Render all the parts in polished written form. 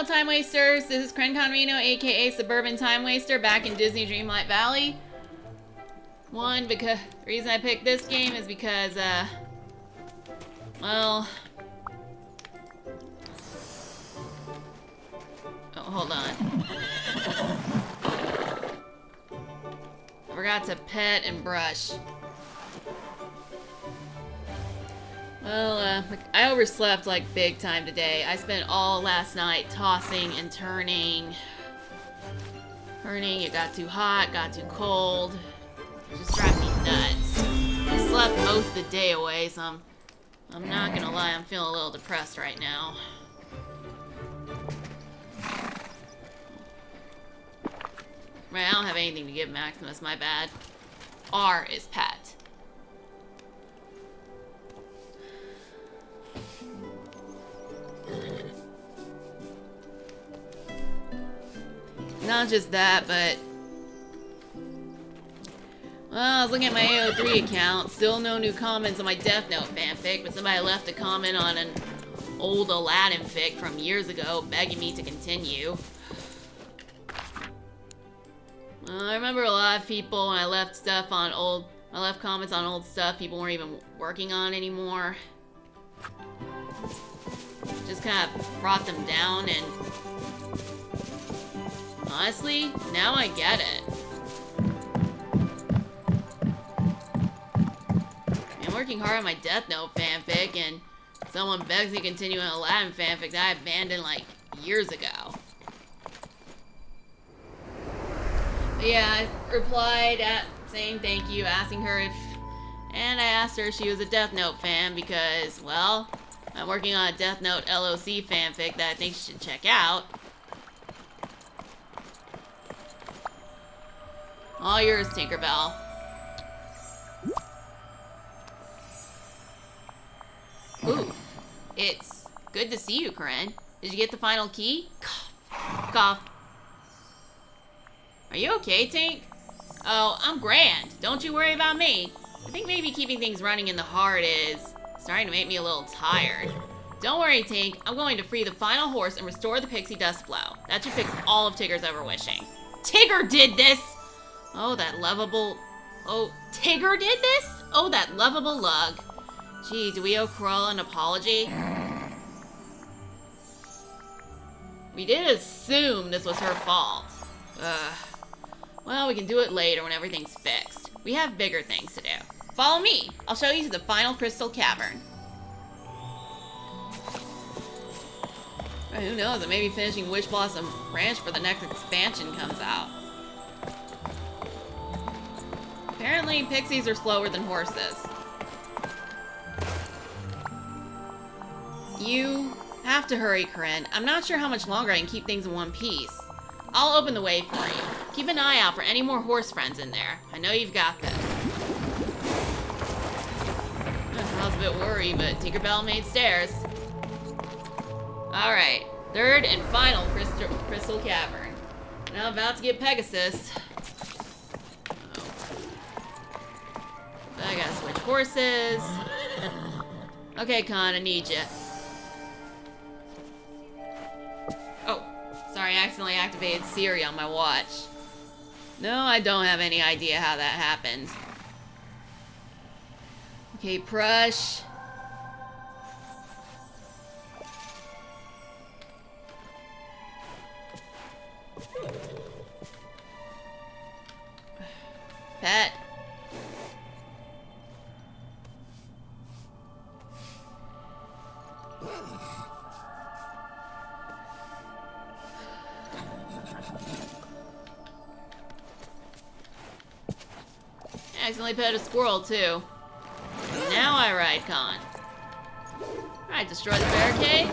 fellow time wasters. This is Kren Conrino, aka Suburban Time Waster, back in Disney Dreamlight Valley. The reason I picked this game is because, well... Oh, hold on. I forgot to pet and brush. Well, I overslept like big time today. I spent all last night tossing and turning. It got too hot, got too cold. It just drove me nuts. I slept most of the day away, so I'm not gonna lie, I'm feeling a little depressed right now. Right, I don't have anything to give Maximus, my bad. R is Pat. Not just that, but... Well, I was looking at my AO3 account. Still no new comments on my Death Note fanfic, but somebody left a comment on an old Aladdin fic from years ago, begging me to continue. I remember a lot of people when I left comments on old stuff people weren't even working on anymore. Just kind of brought them down, and honestly, now I get it. I'm working hard on my Death Note fanfic, and someone begs me to continue an Aladdin fanfic that I abandoned like years ago. But yeah, I replied saying thank you, asking her and I asked her if she was a Death Note fan because, well, I'm working on a Death Note LOC fanfic that I think she should check out. All yours, Tinkerbell. Ooh, it's good to see you, Kren. Did you get the final key? Cough. Cough. Are you okay, Tink? Oh, I'm grand. Don't you worry about me. I think maybe keeping things running in the heart is starting to make me a little tired. Don't worry, Tink. I'm going to free the final horse and restore the pixie dust flow. That should fix all of Tigger's ever wishing. Tigger did this! Oh, that lovable... Oh, Tigger did this? Oh, that lovable lug. Gee, do we owe Cruella an apology? We did assume this was her fault. Ugh. Well, we can do it later when everything's fixed. We have bigger things to do. Follow me. I'll show you to the final crystal cavern. Well, who knows? I may be finishing Wish Blossom Ranch for the next expansion comes out. Apparently, pixies are slower than horses. You have to hurry, Kren. I'm not sure how much longer I can keep things in one piece. I'll open the way for you. Keep an eye out for any more horse friends in there. I know you've got this. I was a bit worried, but Tinkerbell made stairs. Alright, third and final crystal cavern. Now I'm about to get Pegasus. I gotta switch horses. Okay, Con, I need you. Oh, sorry, I accidentally activated Siri on my watch. No, I don't have any idea how that happened. Okay, Prush. Pet. I accidentally pet a squirrel, too. Now I ride Con. Alright, destroy the barricade.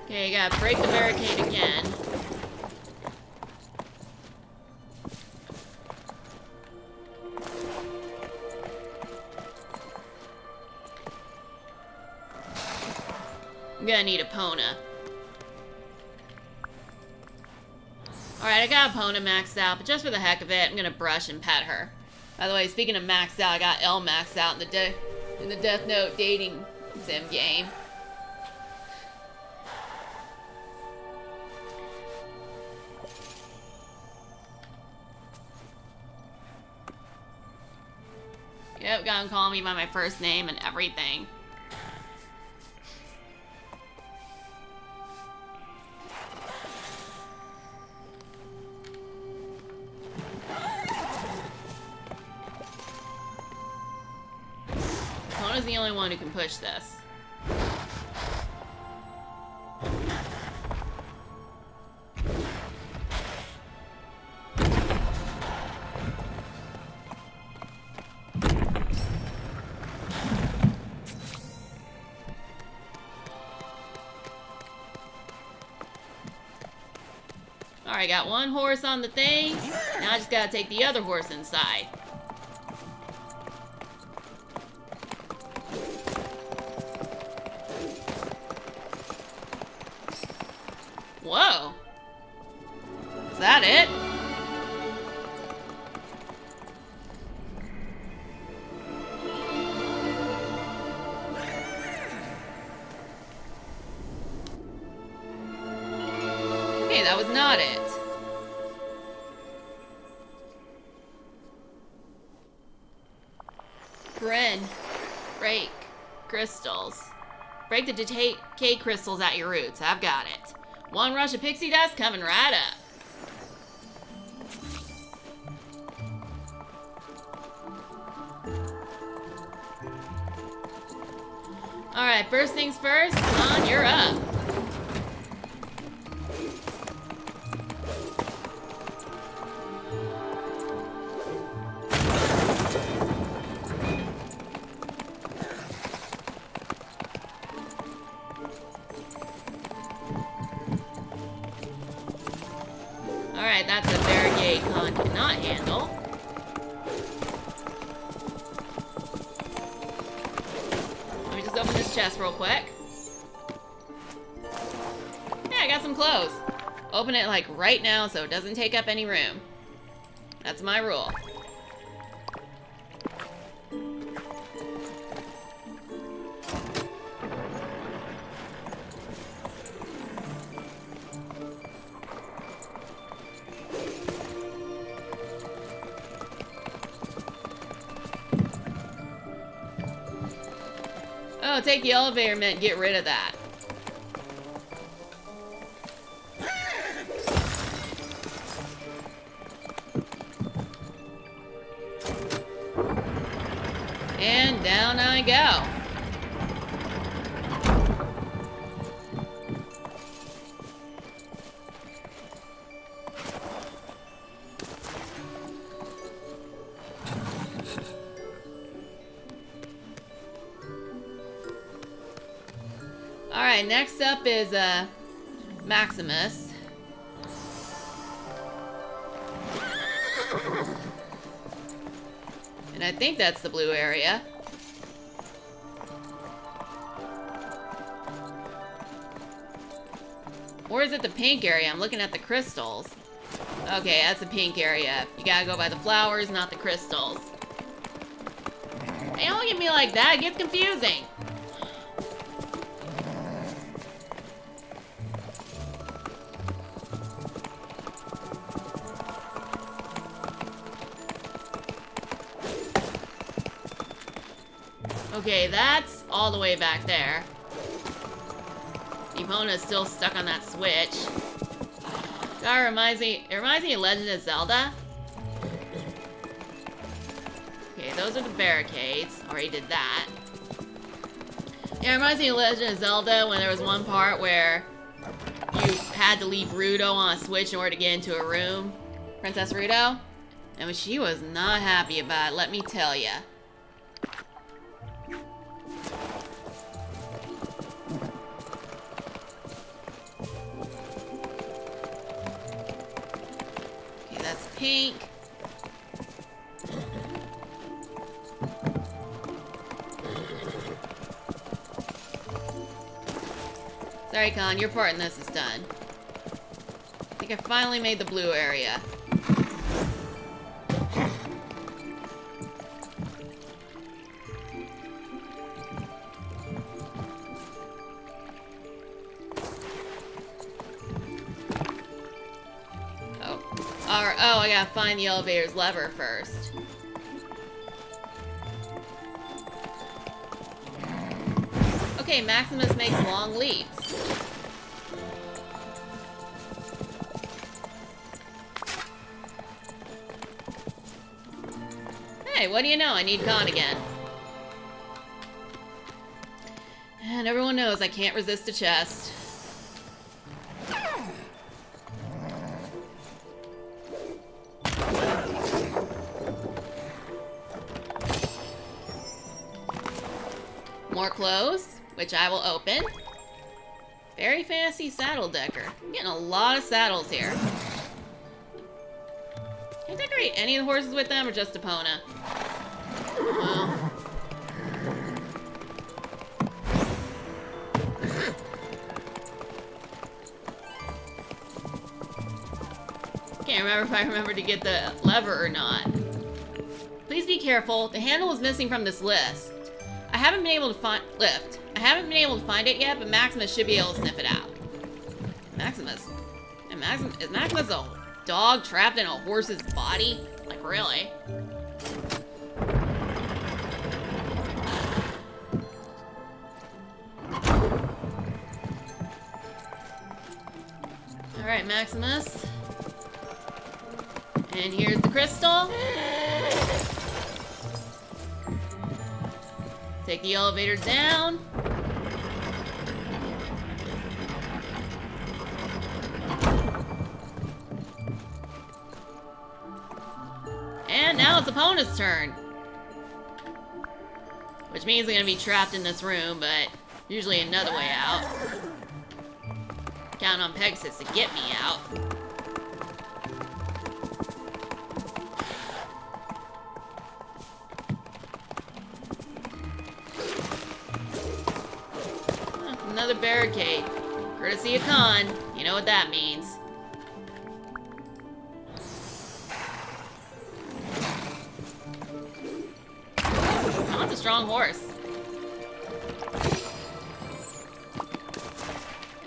Okay, you gotta break the barricade again. I'm gonna need a Pona. Alright, I got Epona maxed out, but just for the heck of it, I'm gonna brush and pet her. By the way, speaking of maxed out, I got Elle maxed out in the Death Note dating sim game. Yep, got him calling me by my first name and everything. Epona's the only one who can push this. Alright, got one horse on the thing. Now I just gotta take the other horse inside. Whoa. Is that it? Okay, that was not it. Break crystals. Break the decay crystals at your roots. I've got it. One rush of pixie dust coming right up. Alright, first things first. Come on, you're up. Alright, that's a barricade Khan cannot handle. Let me just open this chest real quick. Yeah, I got some clothes. Open it like right now so it doesn't take up any room. That's my rule. Oh, take the elevator meant get rid of that. And down I go. Alright, next up is Maximus. And I think that's the blue area. Or is it the pink area? I'm looking at the crystals. Okay, that's the pink area. You gotta go by the flowers, not the crystals. Hey, don't look at me like that. It gets confusing. Okay, that's all the way back there. Epona's still stuck on that switch. That reminds me of Legend of Zelda. Okay, those are the barricades. Already did that. Yeah, it reminds me of Legend of Zelda when there was one part where you had to leave Ruto on a switch in order to get into a room. Princess Ruto. And she was not happy about it, let me tell ya. Pink. Sorry, Con, your part in this is done. think I finally made the blue area. Oh, I gotta find the elevator's lever first. Okay, Maximus makes long leaps. Hey, what do you know? I need con again. And everyone knows I can't resist a chest. More clothes, which I will open. Very fancy saddle decker. I'm getting a lot of saddles here. Can I decorate any of the horses with them or just Epona? Well. Can't remember if I remembered to get the lever or not. Please be careful. The handle is missing from this list. I haven't been able to find it yet, but Maximus should be able to sniff it out. Maximus? Is Maximus a dog trapped in a horse's body? Like, really? Alright, Maximus. And here's the crystal. Take the elevator down. And now it's Epona's turn. Which means I'm gonna be trapped in this room, but usually another way out. Counting on Pegasus to get me out. Another barricade. Courtesy of Khan. You know what that means. Oh, that's a strong horse.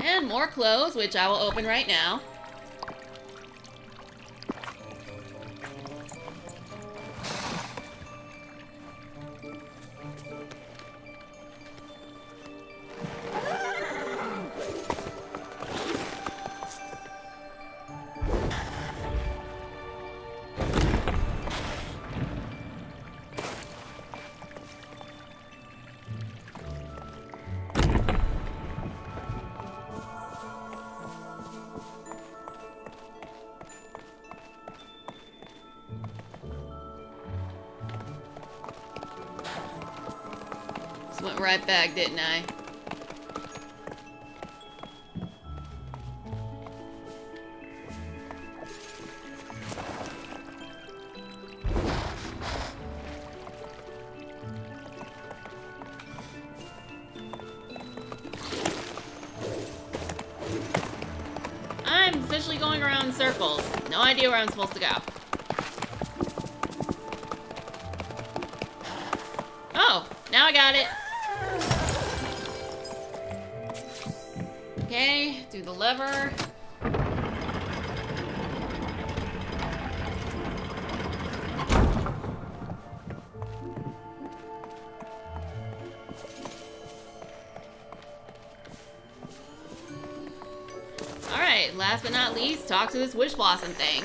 And more clothes, which I will open right now. Went right back, didn't I? I'm officially going around in circles. No idea where I'm supposed to go. Oh, now I got it. Okay, do the lever. Alright, last but not least, talk to this wish blossom thing.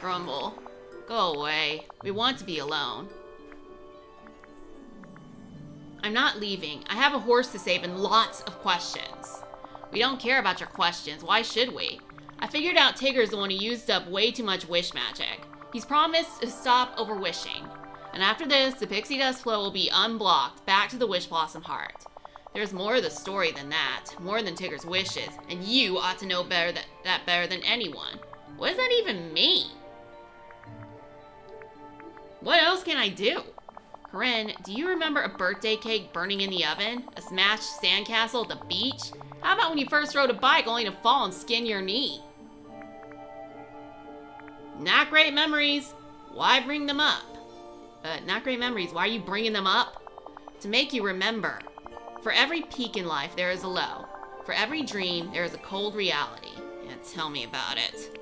Grumble. Go away. We want to be alone. I'm not leaving. I have a horse to save and lots of questions. We don't care about your questions. Why should we? I figured out Tigger's the one who used up way too much wish magic. He's promised to stop over wishing. And after this, the pixie dust flow will be unblocked back to the wish blossom heart. There's more to the story than that. More than Tigger's wishes. And you ought to know better that better than anyone. What does that even mean? What else can I do? Corinne, do you remember a birthday cake burning in the oven? A smashed sandcastle at the beach? How about when you first rode a bike only to fall and skin your knee? Not great memories. Why bring them up? Not great memories. Why are you bringing them up? To make you remember. For every peak in life, there is a low. For every dream, there is a cold reality. Yeah, tell me about it.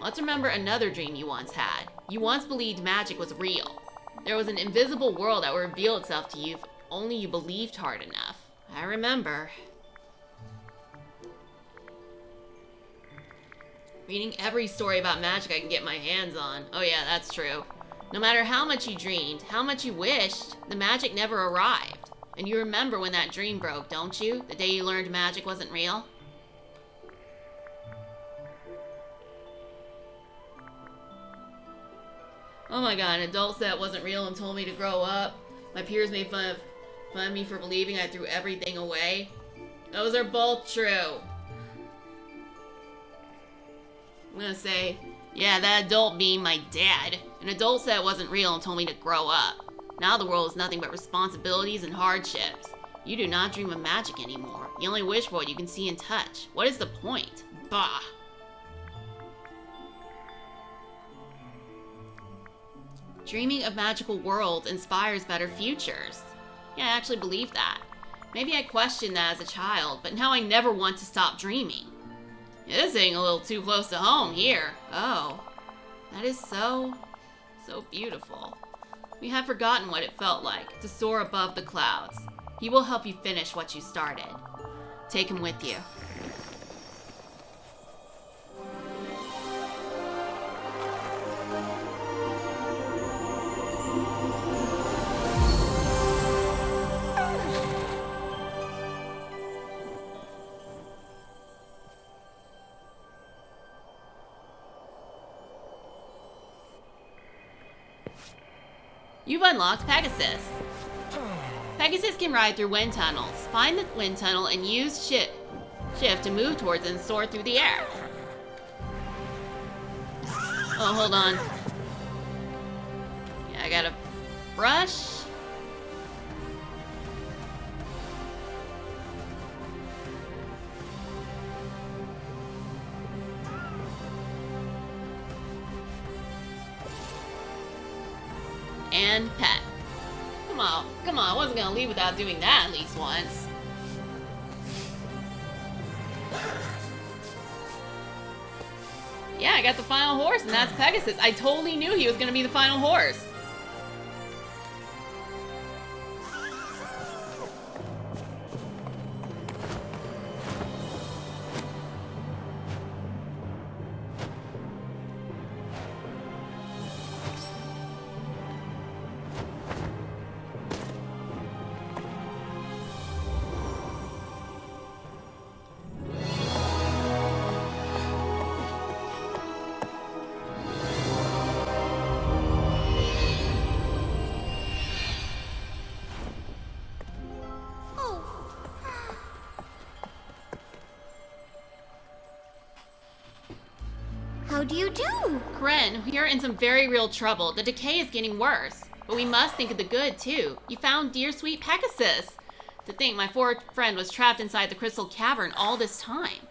Let's remember another dream you once had. You once believed magic was real. There was an invisible world that would reveal itself to you if only you believed hard enough. I remember. Reading every story about magic I can get my hands on. Oh yeah, that's true. No matter how much you dreamed, how much you wished, the magic never arrived. And you remember when that dream broke, don't you? The day you learned magic wasn't real? Oh my god, an adult said it wasn't real and told me to grow up. My peers made fun of me for believing I threw everything away. Those are both true. I'm gonna say, yeah, that adult being my dad. An adult said it wasn't real and told me to grow up. Now the world is nothing but responsibilities and hardships. You do not dream of magic anymore. You only wish for what you can see and touch. What is the point? Bah. Dreaming of magical worlds inspires better futures. Yeah, I actually believe that. Maybe I questioned that as a child, but now I never want to stop dreaming. This ain't a little too close to home here. Oh, that is so beautiful. We have forgotten what it felt like to soar above the clouds. He will help you finish what you started. Take him with you. You've unlocked Pegasus. Pegasus can ride through wind tunnels. Find the wind tunnel and use shift to move towards it and soar through the air. Oh, hold on. Yeah, I gotta brush. And pet. Come on, I wasn't gonna leave without doing that at least once. Yeah, I got the final horse, and that's Pegasus. I totally knew he was gonna be the final horse. How do you do? Corinne, we are in some very real trouble. The decay is getting worse. But we must think of the good, too. You found dear sweet Pegasus. To think my poor friend was trapped inside the crystal cavern all this time.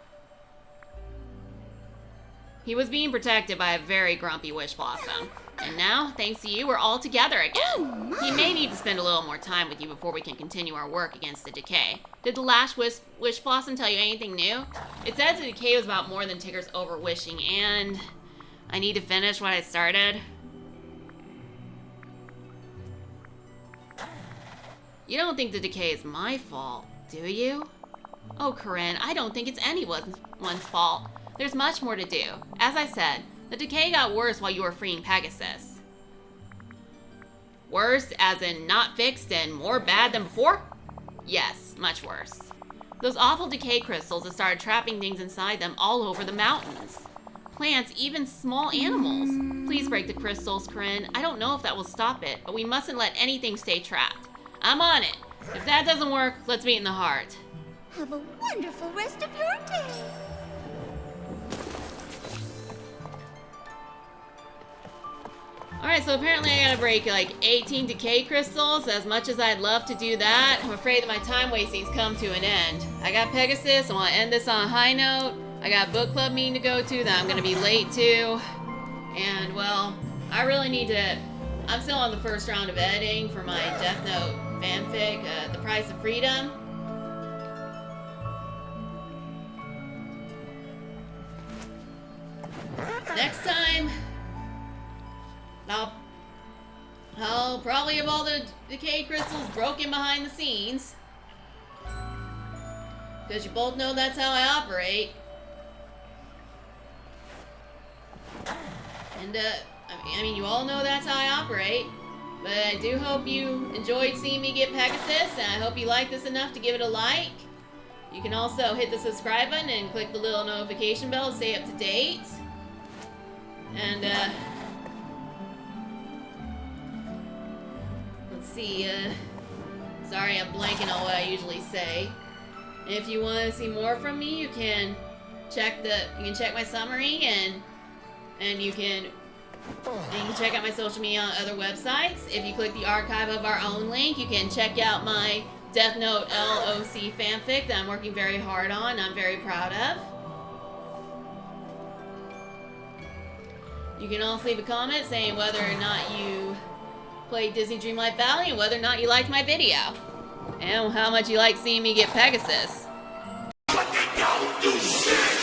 He was being protected by a very grumpy wish blossom. And now, thanks to you, we're all together again. He may need to spend a little more time with you before we can continue our work against the decay. Did the last wish blossom tell you anything new? It said the decay was about more than Tigger's over-wishing, and I need to finish what I started. You don't think the decay is my fault, do you? Oh, Corinne, I don't think it's anyone's fault. There's much more to do. As I said, the decay got worse while you were freeing Pegasus. Worse as in not fixed and more bad than before? Yes, much worse. Those awful decay crystals have started trapping things inside them all over the mountains. Plants, even small animals. Please break the crystals, Corinne. I don't know if that will stop it, but we mustn't let anything stay trapped. I'm on it. If that doesn't work, let's meet in the heart. Have a wonderful rest of your day. Alright, so apparently I gotta break like 18 decay crystals. As much as I'd love to do that, I'm afraid that my time wasting's come to an end. I got Pegasus, I want to end this on a high note. I got a book club meeting to go to that I'm gonna be late to. And, well, I really need to... I'm still on the first round of editing for my Death Note fanfic, The Price of Freedom. Next time, I'll probably have all the decay crystals broken behind the scenes. Because you both know that's how I operate. And, I mean, you all know that's how I operate. But I do hope you enjoyed seeing me get Pegasus, and I hope you like this enough to give it a like. You can also hit the subscribe button and click the little notification bell to stay up to date. And, let's see, sorry I'm blanking on what I usually say. And if you want to see more from me, you can check my summary, and you can check out my social media on other websites. If you click the Archive of Our Own link, you can check out my Death Note LOC fanfic that I'm working very hard on and I'm very proud of. You can also leave a comment saying whether or not you played Disney Dreamlight Valley and whether or not you liked my video. And how much you like seeing me get Pegasus. What they don't do shit!